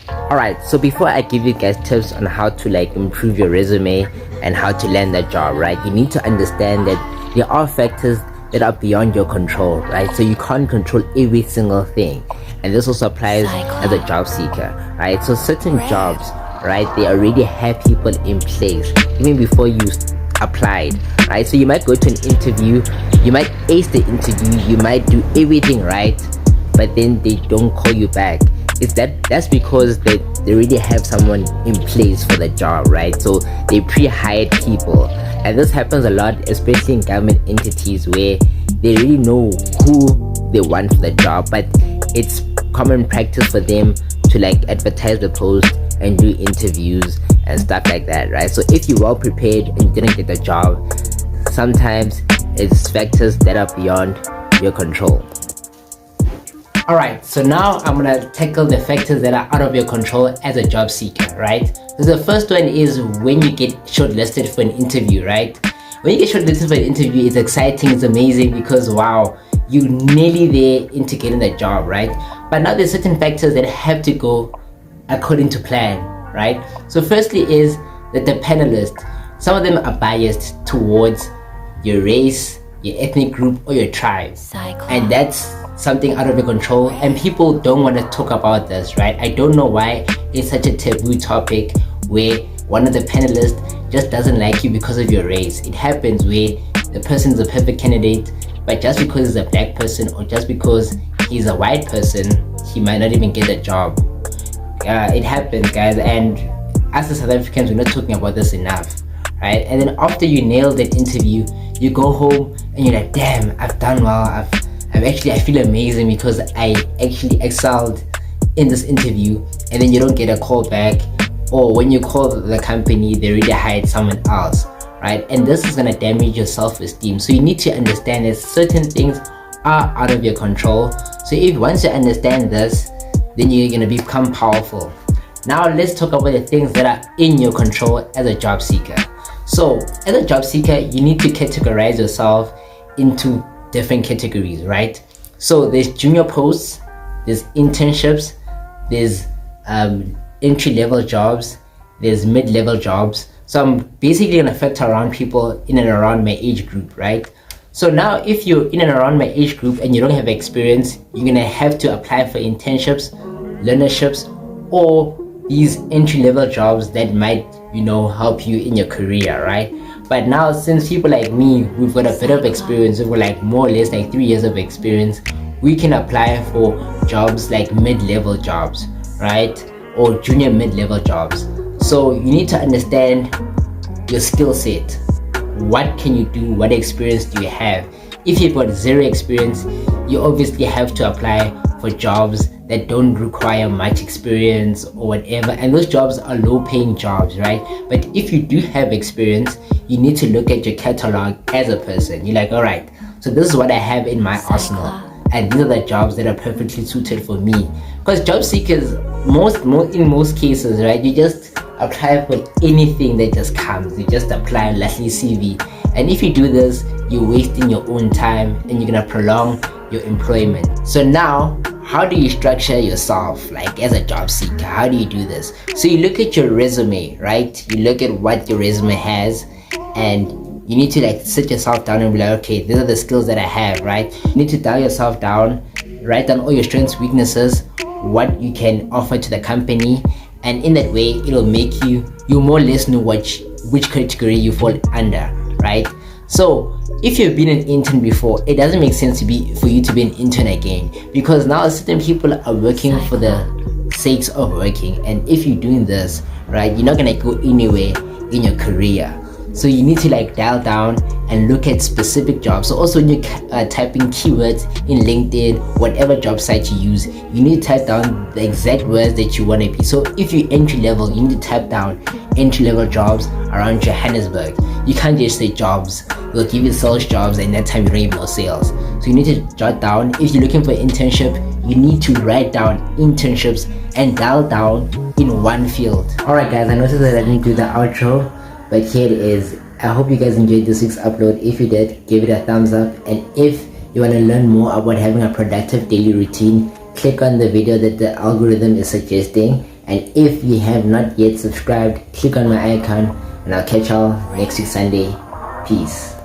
Alright, so before I give you guys tips on how to like improve your resume and how to land that job, right, you need to understand that there are factors that are beyond your control, right? So you can't control every single thing, and this also applies as a job seeker, right? So certain jobs, right, they already have people in place even before you applied, right? So you might go to an interview, you might ace the interview, you might do everything right, but then they don't call you back. That's because they already have someone in place for the job, right? So they pre-hired people, and this happens a lot, especially in government entities where they really know who they want for the job, but it's common practice for them to like advertise the post and do interviews and stuff like that, right? So if you're well prepared and you didn't get the job, sometimes it's factors that are beyond your control. Alright, so now I'm gonna tackle the factors that are out of your control as a job seeker, right? So the first one is when you get shortlisted for an interview, right? When you get shortlisted for an interview, it's exciting, it's amazing because wow, you're nearly there into getting the job, right? But now there's certain factors that have to go according to plan, right? So firstly is that the panelists, some of them are biased towards your race, your ethnic group, or your tribe. And that's something out of your control, and people don't want to talk about this, right? I don't know why it's such a taboo topic where one of the panelists just doesn't like you because of your race. It happens where the person is a perfect candidate, but just because he's a black person or just because he's a white person, he might not even get the job. It happens, guys, and as the South Africans, we're not talking about this enough, right? And then after you nail that interview, you go home and you're like, damn, I've done well, I feel amazing because I actually excelled in this interview, and then you don't get a call back, or when you call the company, they already hired someone else, right? And this is gonna damage your self-esteem. So you need to understand that certain things are out of your control. So if once you understand this, then you're gonna become powerful. Now let's talk about the things that are in your control as a job seeker. So as a job seeker, you need to categorize yourself into different categories, right? So there's junior posts, there's internships, there's entry-level jobs, there's mid-level jobs. So I'm basically gonna filter around people in and around my age group, right? So now if you're in and around my age group and you don't have experience, you're gonna have to apply for internships, learnerships, or these entry-level jobs that might, help you in your career, right? But now since people like me, we've got a bit of experience, we've got like more or less like 3 years of experience, we can apply for jobs like mid-level jobs, right? Or junior mid-level jobs. So you need to understand your skill set. What can you do? What experience do you have? If you've got zero experience, you obviously have to apply for jobs that don't require much experience or whatever, and those jobs are low paying jobs, right? But if you do have experience, you need to look at your catalog as a person. You're like, all right, so this is what I have in my arsenal, and these are the jobs that are perfectly suited for me. Because job seekers, in most cases, right, you just apply for anything that just comes. You just apply and lastly CV, and if you do this, you're wasting your own time and you're gonna prolong your employment. So now, how do you structure yourself like as a job seeker? How do you do this? So you look at your resume, right? You look at what your resume has, and you need to like sit yourself down and be like, okay, these are the skills that I have, right? You need to dial yourself down, write down all your strengths, weaknesses, what you can offer to the company, and in that way it'll make you more or less know which category you fall under, right? So if you've been an intern before, it doesn't make sense for you to be an intern again, because now certain people are working for the sakes of working, and if you're doing this, right, you're not gonna go anywhere in your career. So you need to like dial down and look at specific jobs. So also when you're typing keywords in LinkedIn, whatever job site you use, you need to type down the exact words that you want to be. So if you're entry level, you need to type down entry level jobs around Johannesburg. You can't just say jobs. They'll give you sales jobs, and that time you don't even know sales. So you need to jot down. If you're looking for an internship, you need to write down internships and dial down in one field. Alright guys, I noticed that I didn't do the outro, but here it is. I hope you guys enjoyed this week's upload. If you did, give it a thumbs up, and if you want to learn more about having a productive daily routine, click on the video that the algorithm is suggesting, And if you have not yet subscribed, click on my icon, and I'll catch y'all next week Sunday. Peace.